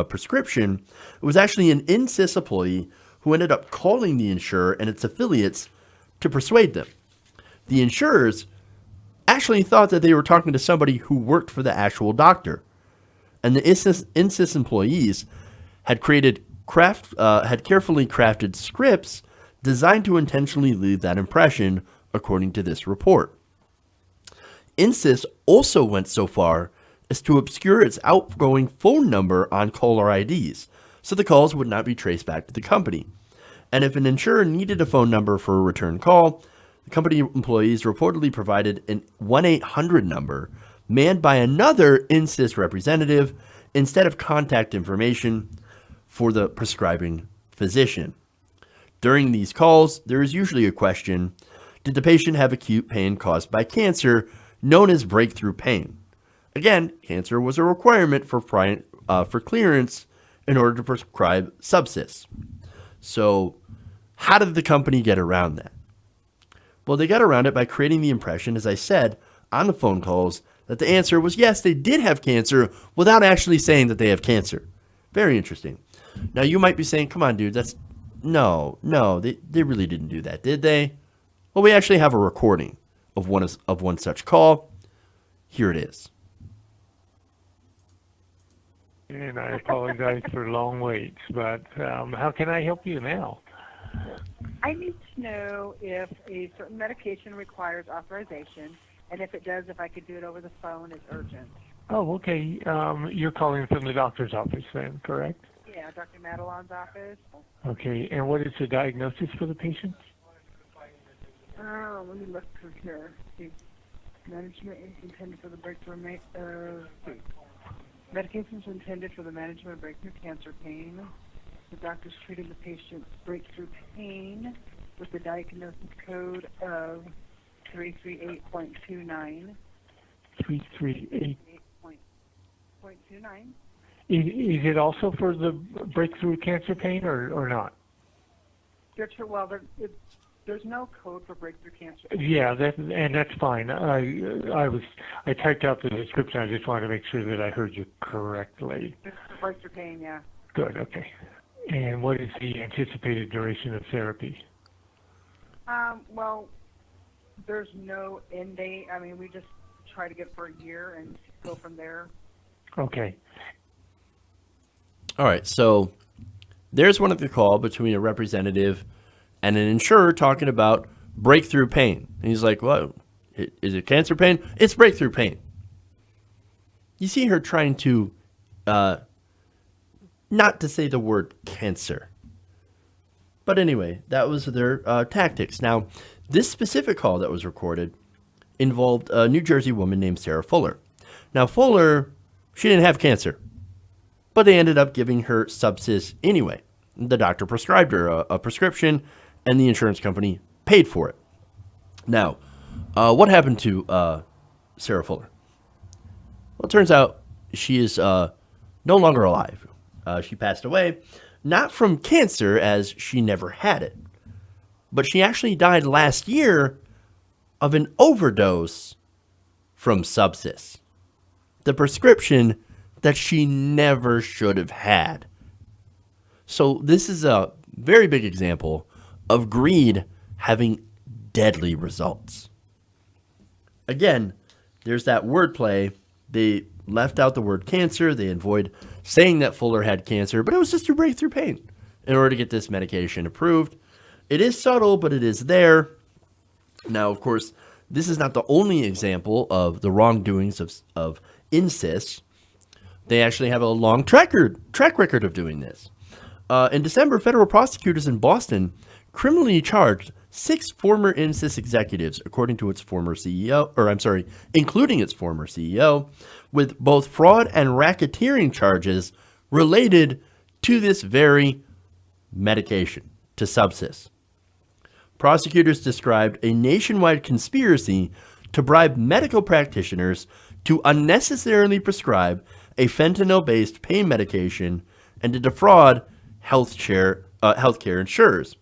prescription, it was actually an Insys employee who ended up calling the insurer and its affiliates to persuade them. The insurers actually thought that they were talking to somebody who worked for the actual doctor. And the Insys employees had carefully crafted scripts designed to intentionally leave that impression, according to this report. Insys also went so far as to obscure its outgoing phone number on caller IDs, so the calls would not be traced back to the company. And if an insurer needed a phone number for a return call, the company employees reportedly provided an 1-800 number manned by another Insys representative instead of contact information for the prescribing physician. During these calls, there is usually a question: did the patient have acute pain caused by cancer, known as breakthrough pain? Again, cancer was a requirement for clearance in order to prescribe Subsys. So, how did the company get around that? Well, they got around it by creating the impression, as I said, on the phone calls, that the answer was yes, they did have cancer, without actually saying that they have cancer. Very interesting. Now, you might be saying, come on, dude, no, they really didn't do that, did they? Well, we actually have a recording of one such call. Here it is. And I apologize for long waits, but how can I help you now? I need to know if a certain medication requires authorization, and if it does, if I could do it over the phone, it's urgent. Oh, okay. You're calling from the doctor's office then, correct? Yeah, Dr. Madelon's office. Okay, and what is the diagnosis for the patient? Let me look through here. See. Management is intended for the breakthrough medications intended for the management of breakthrough cancer pain. The doctors treated the patient's breakthrough pain with the diagnosis code of 338.29. 338.29. Is it also for the breakthrough cancer pain or not? Well, there's no code for breakthrough cancer pain. Yeah, that's fine. I typed out the description. I just wanted to make sure that I heard you correctly. This is breakthrough pain, yeah. Good, okay. And what is the anticipated duration of therapy? Well, there's no end date. I mean, we just try to get for a year and go from there. Okay. All right, so there's one of the call between a representative and an insurer talking about breakthrough pain. And he's like, well, is it cancer pain? It's breakthrough pain. You see her trying to, not to say the word cancer. But anyway, that was their tactics. Now, this specific call that was recorded involved a New Jersey woman named Sarah Fuller. Now, Fuller, she didn't have cancer, but they ended up giving her Subsys anyway. The doctor prescribed her a prescription, and the insurance company paid for it. Now, what happened to Sarah Fuller? Well, it turns out she is no longer alive. She passed away, not from cancer, as she never had it, but she actually died last year of an overdose from Subsys, the prescription that she never should have had. So this is a very big example of greed having deadly results. Again, there's that wordplay. They left out the word cancer. They avoid saying that Fuller had cancer, but it was just through breakthrough pain in order to get this medication approved. It is subtle, but it is there. Now, of course, this is not the only example of the wrongdoings of INSYS. They actually have a long track record of doing this. In December, federal prosecutors in Boston criminally charged 6 former INSYS executives, according to its former CEO, including its former CEO, with both fraud and racketeering charges related to this very medication, to Subsys. Prosecutors described a nationwide conspiracy to bribe medical practitioners to unnecessarily prescribe a fentanyl-based pain medication and to defraud healthcare insurers.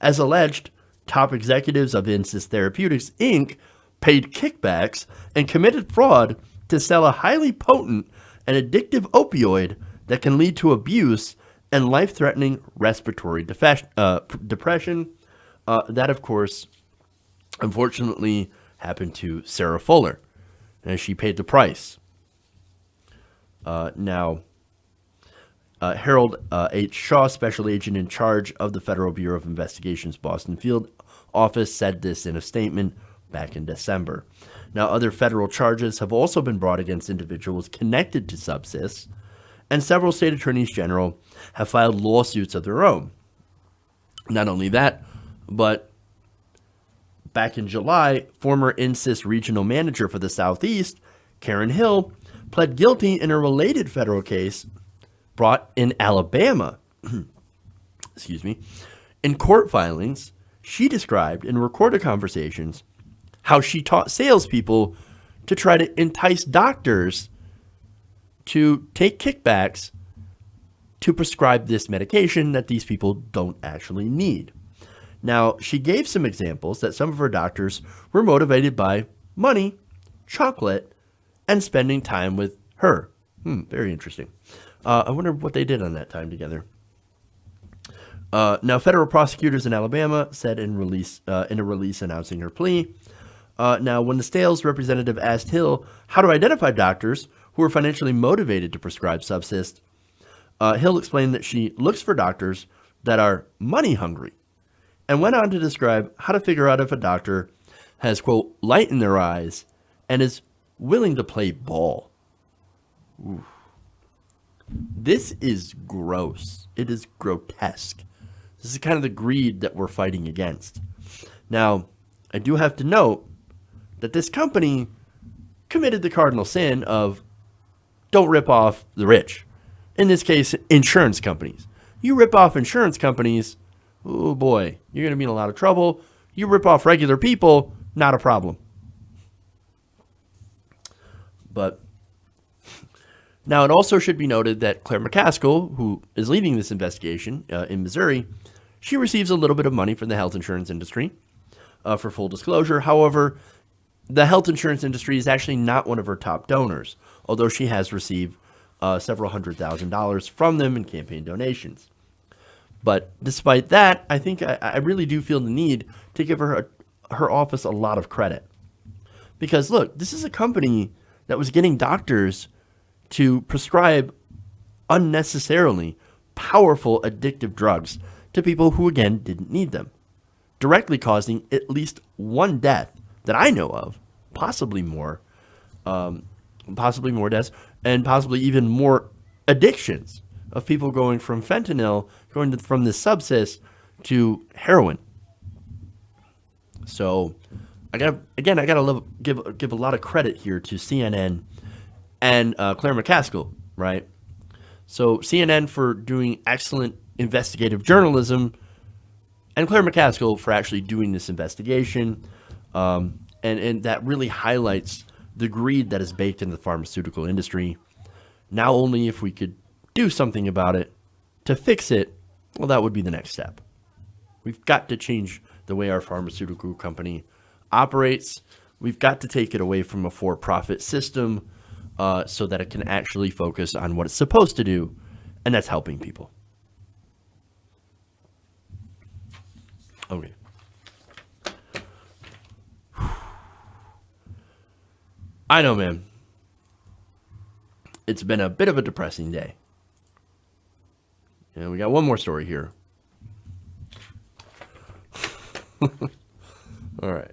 As alleged, top executives of INSYS Therapeutics, Inc. paid kickbacks and committed fraud to sell a highly potent and addictive opioid that can lead to abuse and life-threatening respiratory depression. That, of course, unfortunately happened to Sarah Fuller, and she paid the price. Now, Harold H. Shaw, special agent in charge of the Federal Bureau of Investigation's Boston field office, said this in a statement back in December. Now, other federal charges have also been brought against individuals connected to Subsys, and several state attorneys general have filed lawsuits of their own. Not only that, but back in July, former INSYS regional manager for the Southeast, Karen Hill, pled guilty in a related federal case brought in Alabama. Excuse me. In court filings, she described in recorded conversations how she taught salespeople to try to entice doctors to take kickbacks to prescribe this medication that these people don't actually need. Now, she gave some examples that some of her doctors were motivated by money, chocolate, and spending time with her. Very interesting. I wonder what they did on that time together. Now, federal prosecutors in Alabama said in a release announcing her plea. Now, when the sales representative asked Hill how to identify doctors who were financially motivated to prescribe Subsys, Hill explained that she looks for doctors that are money hungry, and went on to describe how to figure out if a doctor has, quote, light in their eyes and is willing to play ball. Oof. This is gross. It is grotesque. This is kind of the greed that we're fighting against. Now, I do have to note that this company committed the cardinal sin of don't rip off the rich. In this case, insurance companies. You rip off insurance companies, oh boy, you're going to be in a lot of trouble. You rip off regular people, not a problem. But now it also should be noted that Claire McCaskill, who is leading this investigation in Missouri, she receives a little bit of money from the health insurance industry for full disclosure. However, the health insurance industry is actually not one of her top donors, although she has received several $100,000 from them in campaign donations. But despite that, I think I really do feel the need to give her office a lot of credit. Because look, this is a company that was getting doctors to prescribe unnecessarily powerful addictive drugs to people who, again, didn't need them, directly causing at least one death that I know of, possibly more deaths, and possibly even more addictions of people going from fentanyl, from this Subsys to heroin. So, I gotta give a lot of credit here to CNN and Claire McCaskill, right? So CNN for doing excellent investigative journalism, and Claire McCaskill for actually doing this investigation, and that really highlights the greed that is baked into the pharmaceutical industry. Now, only if we could do something about it to fix it, well, that would be the next step. We've got to change the way our pharmaceutical company operates. We've got to take it away from a for-profit system so that it can actually focus on what it's supposed to do, and that's helping people. Okay. I know, man. It's been a bit of a depressing day. And we got one more story here. All right.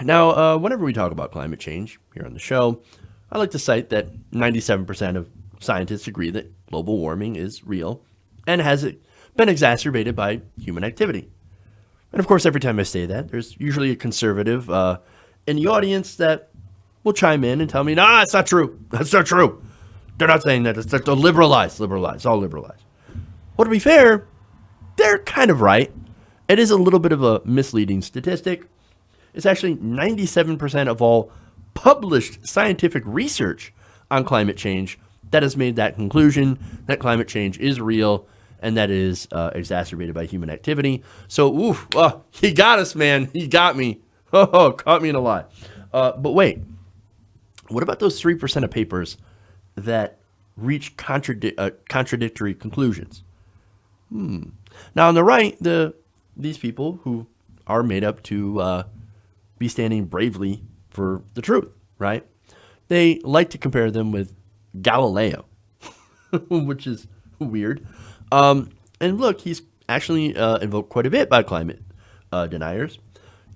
Now, whenever we talk about climate change here on the show, I like to cite that 97% of scientists agree that global warming is real and has been exacerbated by human activity. And of course, every time I say that, there's usually a conservative in the audience that will chime in and tell me, "Nah, it's not true. That's not true. They're not saying that. It's liberal lies, all liberal lies." Well, to be fair, they're kind of right. It is a little bit of a misleading statistic. It's actually 97% of all published scientific research on climate change that has made that conclusion that climate change is real and that is exacerbated by human activity. So, he got us, man. He got me. Oh, caught me in a lie. But wait, what about those 3% of papers that reach contradictory conclusions? Now, on the right, these people who are made up to be standing bravely for the truth, right? They like to compare them with Galileo, which is weird. And look, he's actually invoked quite a bit by climate deniers,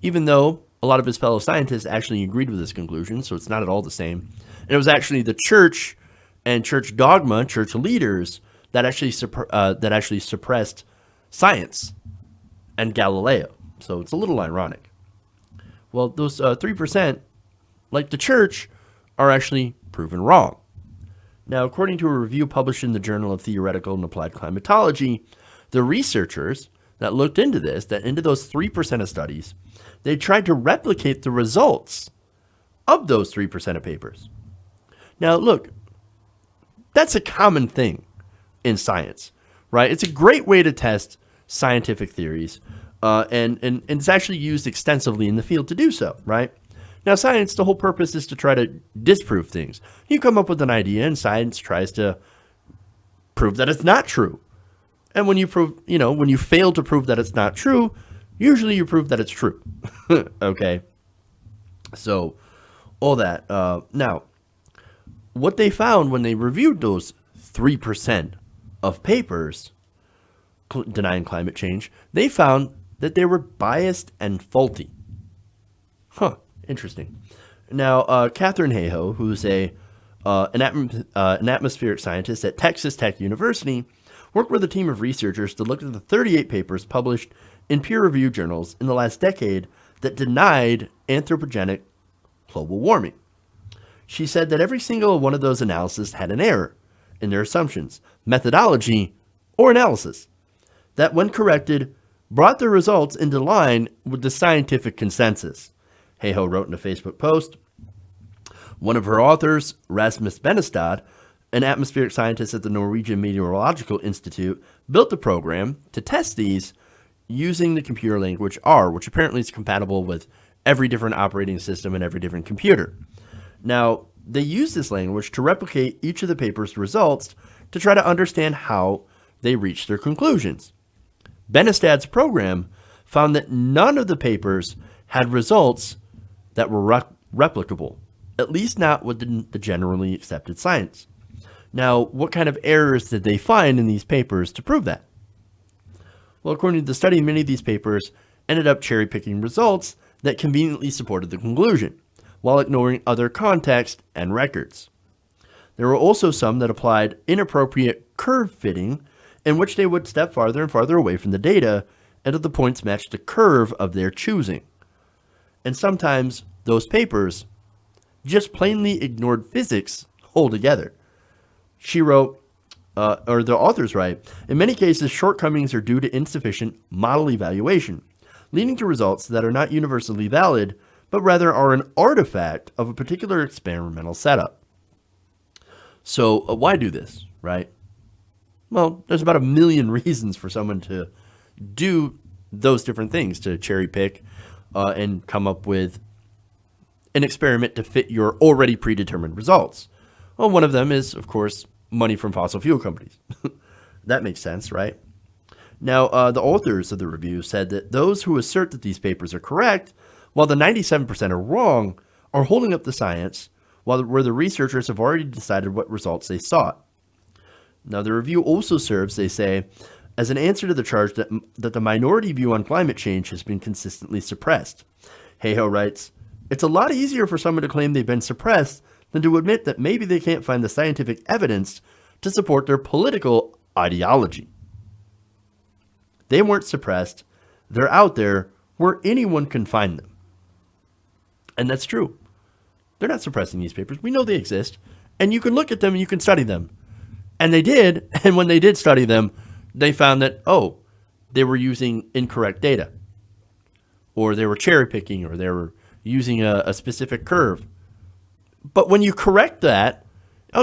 even though a lot of his fellow scientists actually agreed with his conclusion, so it's not at all the same. And it was actually the church and church dogma, church leaders, that actually suppressed science and Galileo. So it's a little ironic. Well, those 3%, like the church, are actually proven wrong. Now, according to a review published in the Journal of Theoretical and Applied Climatology, the researchers that looked into those 3% of studies, they tried to replicate the results of those 3% of papers. Now, look, that's a common thing in science, right? It's a great way to test scientific theories, and it's actually used extensively in the field to do so, right? Now, science, the whole purpose is to try to disprove things. You come up with an idea, and science tries to prove that it's not true. And when you fail to prove that it's not true, usually you prove that it's true. Okay? So, all that. Now, what they found when they reviewed those 3% of papers denying climate change, they found that they were biased and faulty. Interesting. Now, Catherine Hayhoe, who's an atmospheric scientist at Texas Tech University, worked with a team of researchers to look at the 38 papers published in peer-reviewed journals in the last decade that denied anthropogenic global warming. She said that every single one of those analyses had an error in their assumptions, methodology, or analysis that, when corrected, brought the results into line with the scientific consensus. Hayhoe wrote in a Facebook post. One of her authors, Rasmus Benestad, an atmospheric scientist at the Norwegian Meteorological Institute, built a program to test these using the computer language R, which apparently is compatible with every different operating system and every different computer. Now, they use this language to replicate each of the paper's results to try to understand how they reached their conclusions. Benestad's program found that none of the papers had results that were replicable, at least not within the generally accepted science. Now, what kind of errors did they find in these papers to prove that? Well, according to the study, many of these papers ended up cherry-picking results that conveniently supported the conclusion, while ignoring other context and records. There were also some that applied inappropriate curve fitting, in which they would step farther and farther away from the data until the points matched the curve of their choosing. And sometimes those papers just plainly ignored physics altogether. She wrote, or the authors write, in many cases, shortcomings are due to insufficient model evaluation, leading to results that are not universally valid, but rather are an artifact of a particular experimental setup. So why do this, right? Well, there's about 1 million reasons for someone to do those different things, to cherry pick and come up with an experiment to fit your already predetermined results. Well, one of them is, of course, money from fossil fuel companies. That makes sense, right? Now, the authors of the review said that those who assert that these papers are correct, while the 97% are wrong, are holding up the science, where the researchers have already decided what results they sought. Now, the review also serves, they say, as an answer to the charge that the minority view on climate change has been consistently suppressed. Hayhoe writes, "It's a lot easier for someone to claim they've been suppressed than to admit that maybe they can't find the scientific evidence to support their political ideology. They weren't suppressed. They're out there where anyone can find them." And that's true. They're not suppressing these papers. We know they exist. And you can look at them and you can study them. And they did. And when they did study them, they found that, they were using incorrect data. Or they were cherry picking, or they were using a specific curve. But when you correct that,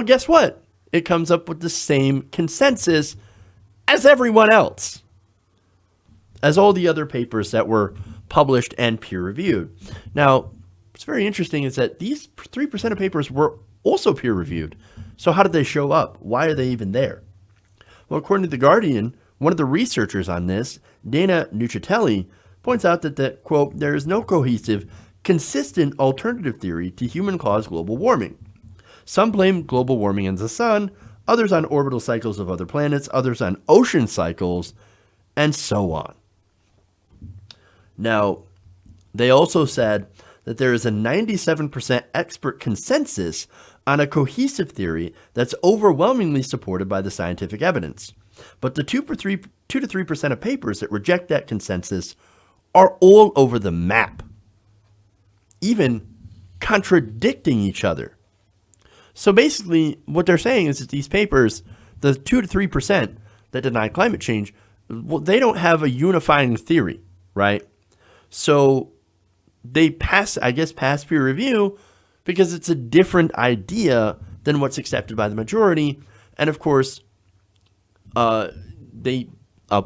guess what? It comes up with the same consensus as everyone else, as all the other papers that were published and peer-reviewed. Now, what's very interesting is that these 3% of papers were also peer-reviewed. So how did they show up? Why are they even there? Well, according to The Guardian, one of the researchers on this, Dana Nuccitelli, points out that, quote, "there is no cohesive, consistent alternative theory to human-caused global warming. Some blame global warming on the sun, others on orbital cycles of other planets, others on ocean cycles, and so on." Now, they also said that there is a 97% expert consensus on a cohesive theory that's overwhelmingly supported by the scientific evidence. But the 2 to 3% of papers that reject that consensus are all over the map, even contradicting each other. So basically, what they're saying is that these papers, the 2 to 3% that deny climate change, well, they don't have a unifying theory, right? So they pass peer review because it's a different idea than what's accepted by the majority. And of course, they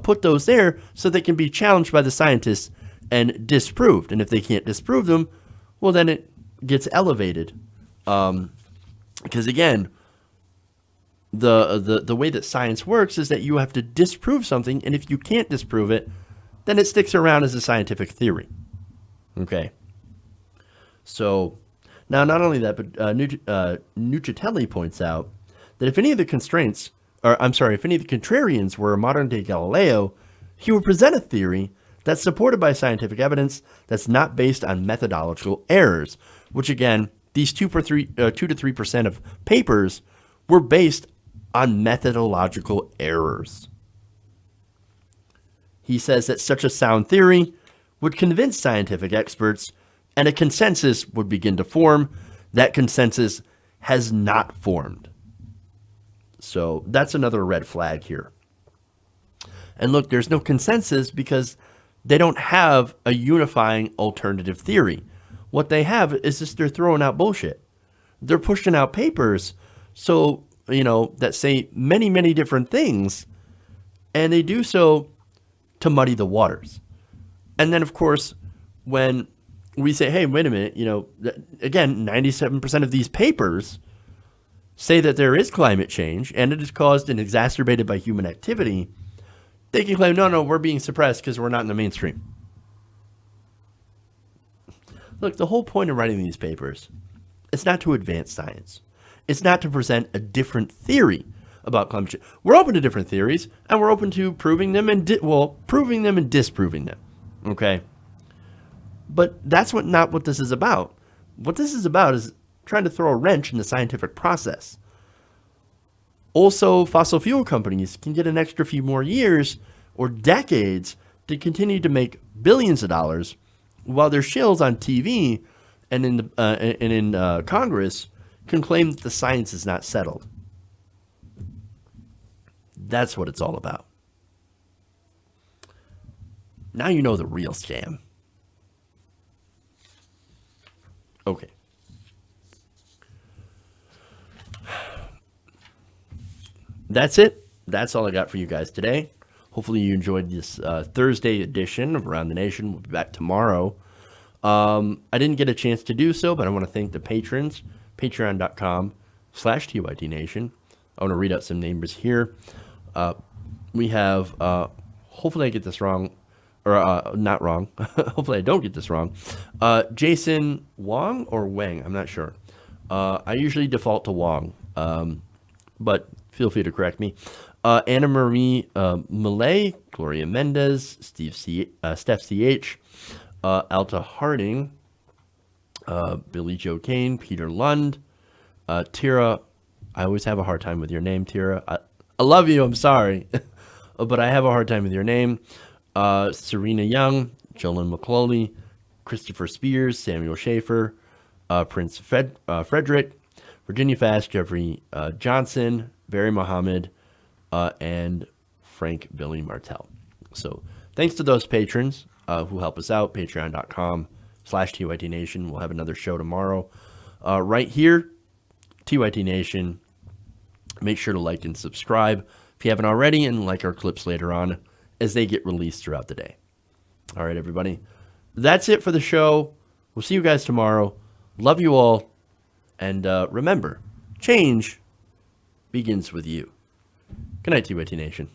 put those there so they can be challenged by the scientists and disproved. And if they can't disprove them, well, then it gets elevated. Because again, the way that science works is that you have to disprove something, and if you can't disprove it, then it sticks around as a scientific theory. Okay. So now, not only that, but Nuccitelli points out that if any of the contrarians were a modern-day Galileo, he would present a theory that's supported by scientific evidence that's not based on methodological errors, which again, these 2 to 3% of papers were based on methodological errors. He says that such a sound theory would convince scientific experts, and a consensus would begin to form. That consensus has not formed. So that's another red flag here. And look, there's no consensus because they don't have a unifying alternative theory. What they have is just they're throwing out bullshit. They're pushing out papers, so, that say many, many different things, and they do so to muddy the waters. And then, of course, when we say, hey, wait a minute, again, 97% of these papers say that there is climate change and it is caused and exacerbated by human activity, they can claim, no, we're being suppressed because we're not in the mainstream. Look, the whole point of writing these papers is not to advance science. It's not to present a different theory about climate change. We're open to different theories, and we're open to proving them and proving them and disproving them. Okay? But that's not what this is about. What this is about is trying to throw a wrench in the scientific process. Also, fossil fuel companies can get an extra few more years or decades to continue to make billions of dollars, while their shills on TV and in Congress can claim that the science is not settled. That's what it's all about. Now you know the real scam. Okay. That's it. That's all I got for you guys today. Hopefully you enjoyed this Thursday edition of Around the Nation. We'll be back tomorrow. I didn't get a chance to do so, but I want to thank the patrons. Patreon.com/TYTNation. I want to read out some names here. We have, hopefully I get this wrong, or not wrong. Hopefully I don't get this wrong. Jason Wong or Wang, I'm not sure. I usually default to Wong, but feel free to correct me. Anna Marie Millay, Gloria Mendez, Steph CH, Alta Harding, Billy Joe Kane, Peter Lund, Tira. I always have a hard time with your name, Tira. I love you. I'm sorry, but I have a hard time with your name. Serena Young, Jolyn McCloley, Christopher Spears, Samuel Schaefer, Prince Frederick, Virginia Fast, Jeffrey Johnson, Barry Mohammed, and Frank Billy Martell. So thanks to those patrons who help us out. Patreon.com/TYT Nation. We'll have another show tomorrow. Right here, TYT Nation. Make sure to like and subscribe if you haven't already, and like our clips later on as they get released throughout the day. All right, everybody. That's it for the show. We'll see you guys tomorrow. Love you all. And remember, change begins with you. Good night, TYT Nation.